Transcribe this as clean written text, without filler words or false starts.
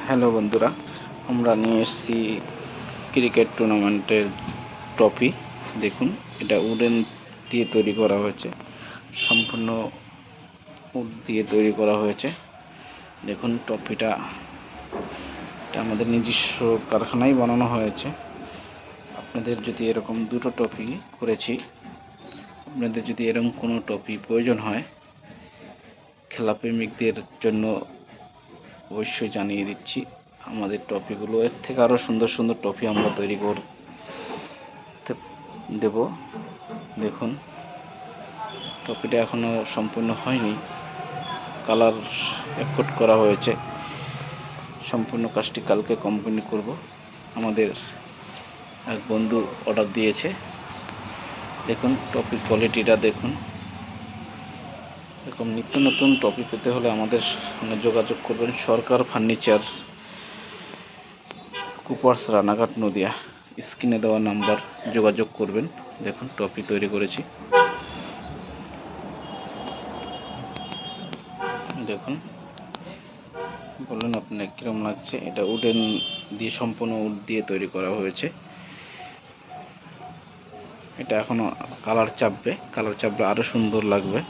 Hello বন্ধুরা, আমরা নিয়ে এসেছি ক্রিকেট টুর্নামেন্টের ট্রফি। দেখুন, এটা উডেন দিয়ে তৈরি করা হয়েছে, সম্পূর্ণ উড দিয়ে তৈরি করা হয়েছে। দেখুন ট্রফিটা আমাদের নিজস্ব কারখানায় বানানো হয়েছে। আপনাদের যদি এরকম দুটো ট্রফি করেছি, আপনাদের যদি এরকম কোনো ট্রফি প্রয়োজন হয় খেলাপ্রেমিকদের জন্য, অবশ্যই জানিয়ে দিচ্ছি। আমাদের ট্রফিগুলো এর থেকে আরও সুন্দর সুন্দর ট্রফি আমরা তৈরি করতে দেব। দেখুন ট্রফিটা এখনও সম্পূর্ণ হয়নি, কালার কোট করা হয়েছে। সম্পূর্ণ কাজটি কালকে কমপ্লিট করব। আমাদের এক বন্ধু অর্ডার দিয়েছে। দেখুন ট্রফির কোয়ালিটিটা দেখুন। এরকম নিত্য নতুন ট্রফি পেতে হলে আমাদের সঙ্গে যোগাযোগ করবেন। সরকার ফার্নিচার, কুপার্স, রানাঘাট, নদিয়া। স্ক্রিনে দেওয়া নাম্বার যোগাযোগ করবেন। দেখুন ট্রফি তৈরি করেছি। দেখুন, বলুন আপনার কীরকম লাগছে। এটা উডেন দিয়ে, সম্পূর্ণ উড দিয়ে তৈরি করা হয়েছে। এটা এখনো কালার চাপবে, কালার চাপলে আরও সুন্দর লাগবে।